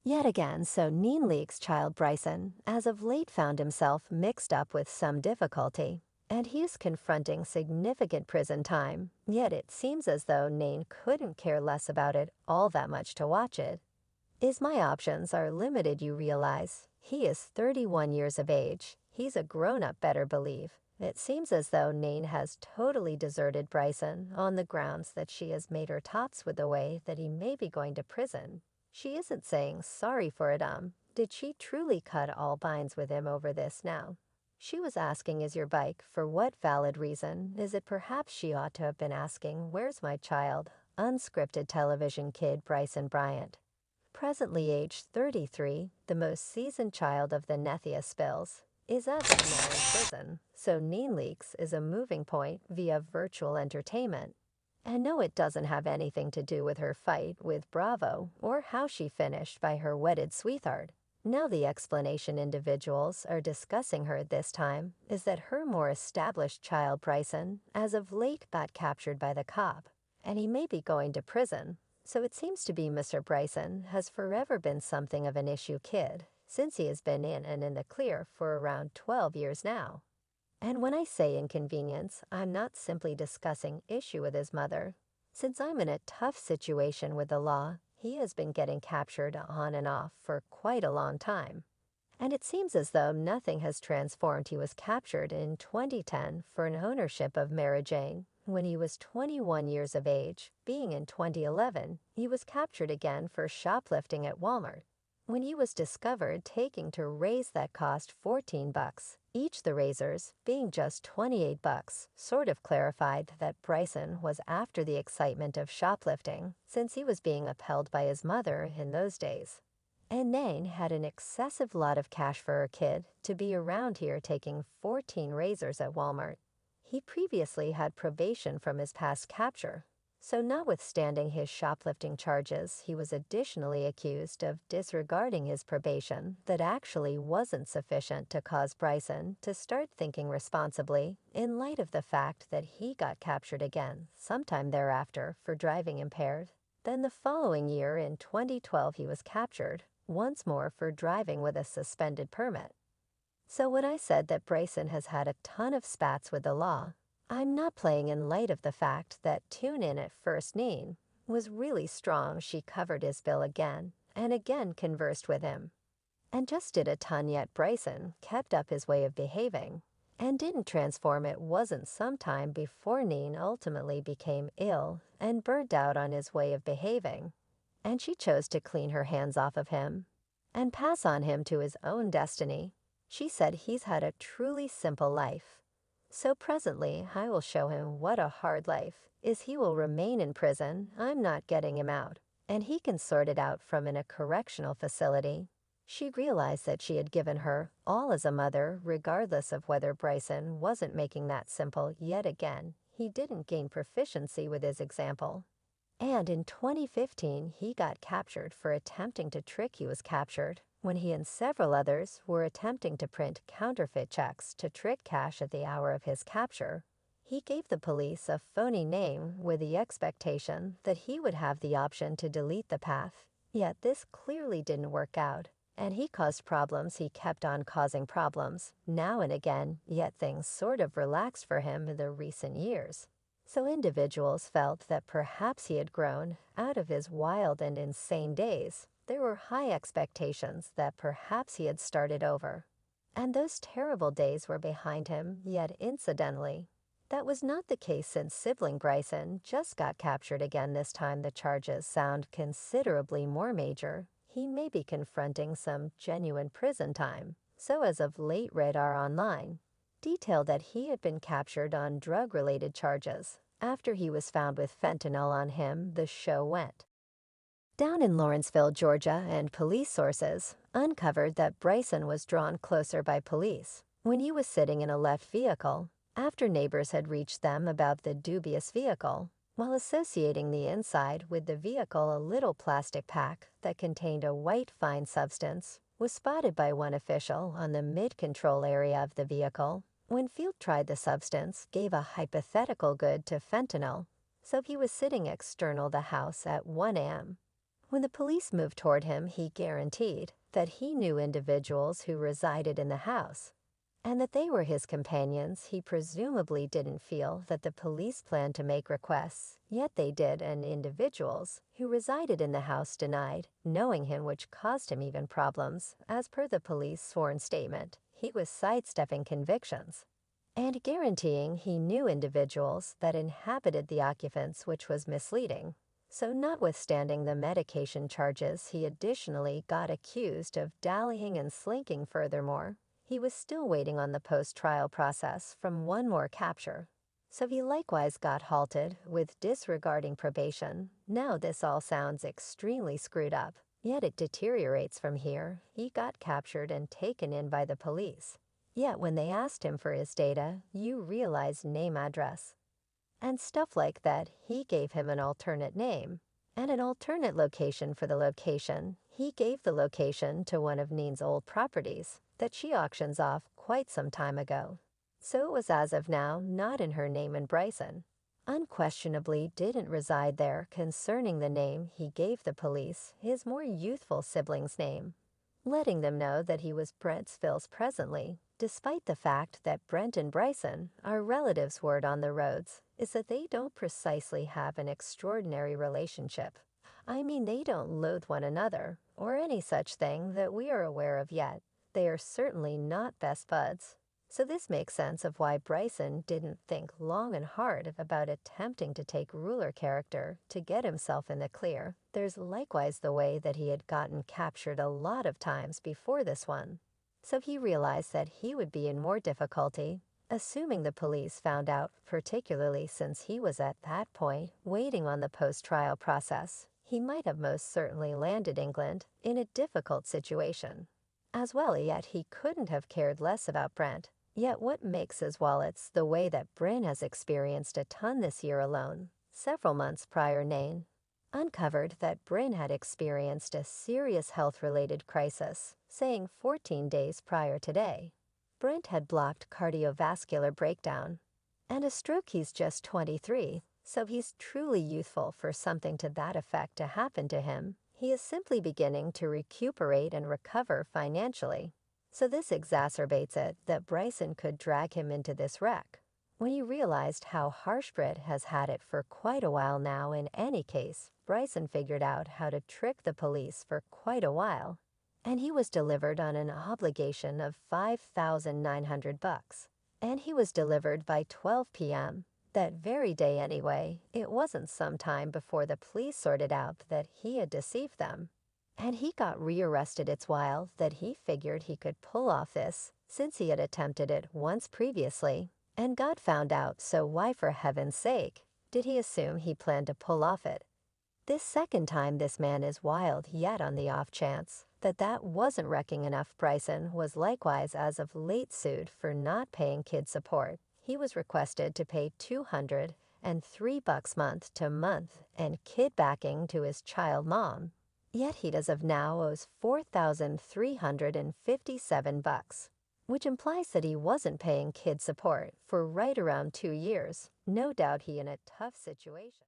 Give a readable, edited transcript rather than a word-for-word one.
Yet again, so Nene Leakes' child Bryson, as of late found himself mixed up with some difficulty, and he is confronting significant prison time, yet it seems as though Nene couldn't care less about it all that much to watch it. Is my options are limited, you realize. He is 31 years of age. He's a grown-up, better believe. It seems as though Nene has totally deserted Bryson on the grounds that she has made her tops with the way that he may be going to prison. She isn't saying sorry for it. Did she truly cut all binds with him over this now? She was asking, is your bike, for what valid reason? Is it perhaps she ought to have been asking, where's my child? Unscripted television kid Bryson Bryant. Presently aged 33, the most seasoned child of the Nethia spills, is as of now in prison, so Nene Leakes is a moving point via virtual entertainment. And no, it doesn't have anything to do with her fight with Bravo or how she finished by her wedded sweetheart. Now the explanation individuals are discussing her this time is that her more established child Bryson, as of late, got captured by the cop, and he may be going to prison. So it seems to be Mr. Bryson has forever been something of an issue kid, since he has been in and in the clear for around 12 years now. And when I say inconvenience, I'm not simply discussing issue with his mother. Since I'm in a tough situation with the law, he has been getting captured on and off for quite a long time. And it seems as though nothing has transformed. He was captured in 2010 for an ownership of Mara Jane when he was 21 years of age. Being in 2011, he was captured again for shoplifting at Walmart, when he was discovered taking to raise that cost $14 each, the razors being just $28, sort of clarified that Bryson was after the excitement of shoplifting, since he was being upheld by his mother in those days. And Nene had an excessive lot of cash for her kid to be around here taking 14 razors at Walmart. He previously had probation from his past capture, so notwithstanding his shoplifting charges, he was additionally accused of disregarding his probation that actually wasn't sufficient to cause Bryson to start thinking responsibly in light of the fact that he got captured again sometime thereafter for driving impaired. Then the following year in 2012 he was captured once more for driving with a suspended permit. So when I said that Bryson has had a ton of spats with the law, I'm not playing in light of the fact that Tune In at First Nene was really strong. She covered his bill again and again conversed with him, and just did a ton, yet Bryson kept up his way of behaving and didn't transform. It wasn't some time before Nene ultimately became ill and burnt out on his way of behaving, and she chose to clean her hands off of him and pass on him to his own destiny. She said he's had a truly simple life. So presently, I will show him what a hard life is. He will remain in prison. I'm not getting him out, and he can sort it out from in a correctional facility. She realized that she had given her all as a mother, regardless of whether Bryson wasn't making that simple. Yet again, he didn't gain proficiency with his example. And in 2015, he got captured for attempting to trick. He was captured when he and several others were attempting to print counterfeit checks to trick cash at the hour of his capture. He gave the police a phony name with the expectation that he would have the option to delete the path. Yet this clearly didn't work out, and he caused problems. He kept on causing problems, now and again, yet things sort of relaxed for him in the recent years. So individuals felt that perhaps he had grown out of his wild and insane days. There were high expectations that perhaps he had started over, and those terrible days were behind him. Yet incidentally, that was not the case, since sibling Bryson just got captured again. This time the charges sound considerably more major. He may be confronting some genuine prison time. So as of late, Radar Online detailed that he had been captured on drug-related charges. After he was found with fentanyl on him, the show went down in Lawrenceville, Georgia, and police sources uncovered that Bryson was drawn closer by police when he was sitting in a left vehicle after neighbors had reached them about the dubious vehicle. While associating the inside with the vehicle, a little plastic pack that contained a white fine substance was spotted by one official on the mid-control area of the vehicle. When Field tried the substance, gave a hypothetical good to fentanyl, so he was sitting external the house at 1 a.m. When the police moved toward him, he guaranteed that he knew individuals who resided in the house, and that they were his companions. He presumably didn't feel that the police planned to make requests, yet they did, and individuals who resided in the house denied knowing him, which caused him even problems. As per the police sworn statement, he was sidestepping convictions and guaranteeing he knew individuals that inhabited the occupants, which was misleading. So notwithstanding the medication charges, he additionally got accused of dallying and slinking. Furthermore, he was still waiting on the post-trial process from one more capture. So he likewise got halted with disregarding probation. Now this all sounds extremely screwed up, yet it deteriorates from here. He got captured and taken in by the police. Yet when they asked him for his data, you realize name, address, and stuff like that. He gave him an alternate name and an alternate location for the location. He gave the location to one of Nene's old properties that she auctions off quite some time ago. So it was as of now not in her name, and Bryson unquestionably didn't reside there. Concerning the name he gave the police, his more youthful sibling's name, letting them know that he was Brent Spills presently, despite the fact that Brent and Bryson are relatives. Word on the roads is that they don't precisely have an extraordinary relationship. I mean, they don't loathe one another, or any such thing that we are aware of yet. They are certainly not best buds. So this makes sense of why Bryson didn't think long and hard about attempting to take ruler character to get himself in the clear. There's likewise the way that he had gotten captured a lot of times before this one. So he realized that he would be in more difficulty, assuming the police found out, particularly since he was at that point waiting on the post-trial process. He might have most certainly landed England in a difficult situation as well, yet he couldn't have cared less about Brent. Yet what makes his wallets the way that Bryn has experienced a ton this year alone. Several months prior, Nene uncovered that Bryn had experienced a serious health-related crisis, saying 14 days prior today. Brent had blocked cardiovascular breakdown and a stroke. He's just 23, so he's truly youthful for something to that effect to happen to him. He is simply beginning to recuperate and recover financially. So this exacerbates it that Bryson could drag him into this wreck. When he realized how harsh Britt has had it for quite a while now, in any case, Bryson figured out how to trick the police for quite a while. And he was delivered on an obligation of $5,900. And he was delivered by 12 p.m. that very day anyway. It wasn't some time before the police sorted out that he had deceived them. And he got rearrested. It's wild that he figured he could pull off this, since he had attempted it once previously and got found out. So why, for heaven's sake, did he assume he planned to pull off it this second time? This man is wild. Yet on the off chance that that wasn't wrecking enough, Bryson was likewise as of late sued for not paying kid support. He was requested to pay $203 month to month and kid backing to his child mom. Yet he as of now owes $4,357, which implies that he wasn't paying kid support for right around 2 years. No doubt he in a tough situation.